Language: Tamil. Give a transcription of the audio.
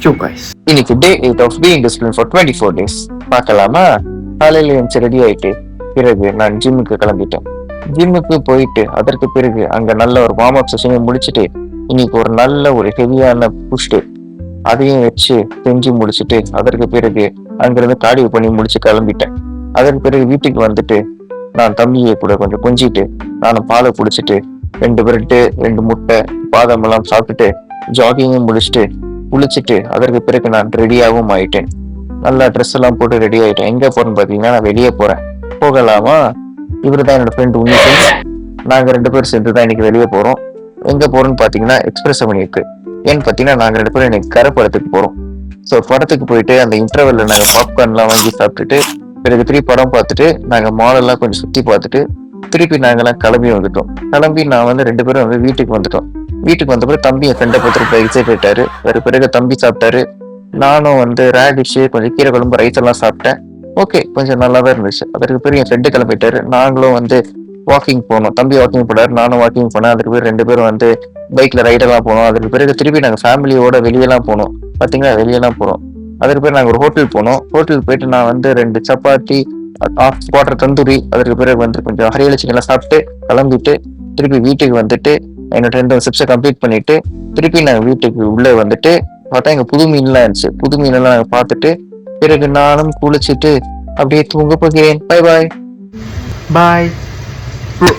Yo guys. இன்னைக்கு day 8 of being discipline for 24 days பார்க்கலாமா? காலையில எழுந்து ரெடி ஆயிட்டு பிறகு நான் ஜிம்முக்கு கிளம்பிட்டேன். ஜிம்முக்கு போயிட்டு அதற்கு பிறகு அங்க நல்ல ஒரு வார்ம் அப் செஷனையும் முடிச்சுட்டு இன்னைக்கு ஒரு நல்ல ஒரு ஹெவியான புஷ்டு அதையும் வச்சு செஞ்சு முடிச்சுட்டு அதற்கு பிறகு அங்கிருந்து கார்டியோ பண்ணி முடிச்சு கிளம்பிட்டேன். அதற்கு பிறகு வீட்டுக்கு வந்துட்டு நான் தம்பியை கூட கொஞ்சம் கொஞ்சிட்டு நானும் பாலை குடிச்சிட்டு 2 பிரெட்டு 2 முட்டை பாதாம் எல்லாம் சாப்பிட்டுட்டு ஜாகிங்கும் முடிச்சுட்டு குளிச்சுட்டு அதற்கு பிறகு நான் ரெடியாகவும் ஆயிட்டேன். நல்லா ட்ரெஸ் எல்லாம் போட்டு ரெடி ஆயிட்டேன். எங்க போறேன்னு பாத்தீங்கன்னா நான் வெளியே போறேன். போகலாமா? இவரு தான் என்னோட ஃப்ரெண்ட் உன்னி. நாங்க 2 பேரும் சேர்ந்து தான் இன்னைக்கு வெளியே போறோம். எங்க போறோம்னு பாத்தீங்கன்னா எக்ஸ்பிரஸ் அவென்யூக்கு. ஏன்னு பாத்தீங்கன்னா நாங்க 2 பேரும் இன்னைக்கு கரை படத்துக்கு போறோம். ஸோ படத்துக்கு போயிட்டு அந்த இன்டர்வெல்ல நாங்க பாப்கார்ன் எல்லாம் வாங்கி சாப்பிட்டுட்டு பிறகு திருப்பி படம் பார்த்துட்டு நாங்க மால் எல்லாம் கொஞ்சம் சுத்தி பார்த்துட்டு திருப்பி நாங்கெல்லாம் கிளம்பி வந்துட்டோம். கிளம்பி நான் 2 பேரும் வீட்டுக்கு வந்துட்டோம். வீட்டுக்கு வந்த பிறகு தம்பி என் ஃப்ரெண்டை பார்த்துட்டு எக்ஸைட் ஆயிட்டாரு. வேறு பிறகு தம்பி சாப்பிட்டாரு. நானும் ரேடிஷ் கொஞ்சம் கீரை குழம்பு ரைஸ் எல்லாம் சாப்பிட்டேன். ஓகே, கொஞ்சம் நல்லா தான் இருந்துச்சு. அதற்கு பிறகு என் ஃப்ரெண்டு கிளம்பிட்டாரு. நாங்களும் வாக்கிங் போனோம். தம்பி வாக்கிங் போனாரு, நானும் வாக்கிங் போனேன். அதுக்கு பிறகு 2 பேரும் பைக்ல ரைடெல்லாம் போனோம். அதுக்கு பிறகு திருப்பி நாங்கள் ஃபேமிலியோட வெளியெல்லாம் போனோம். பார்த்தீங்கன்னா வெளியெல்லாம் போனோம். அதுக்கு பிறகு நாங்கள் ஒரு ஹோட்டல் போனோம். ஹோட்டலுக்கு போயிட்டு நான் 2 சப்பாத்தி ஆஃப் குவார்டர் தந்தூரி அதற்கு பிறகு கொஞ்சம் ஹரியல் சிக்கன்லாம் சாப்பிட்டு கிளம்பிட்டு திருப்பி வீட்டுக்கு வந்துட்டு என்னோட 2 ஸ்டெப்ஸை கம்ப்ளீட் பண்ணிட்டு திருப்பி நாங்கள் வீட்டுக்கு உள்ளே பார்த்தா எங்க புது மீன்லாம் இருந்துச்சு. புது மீனெல்லாம் நாங்கள் பார்த்துட்டு பிறகு நானும் குளிச்சுட்டு அப்படியே தூங்க போகிறேன். Bye bye. Bye. Bro.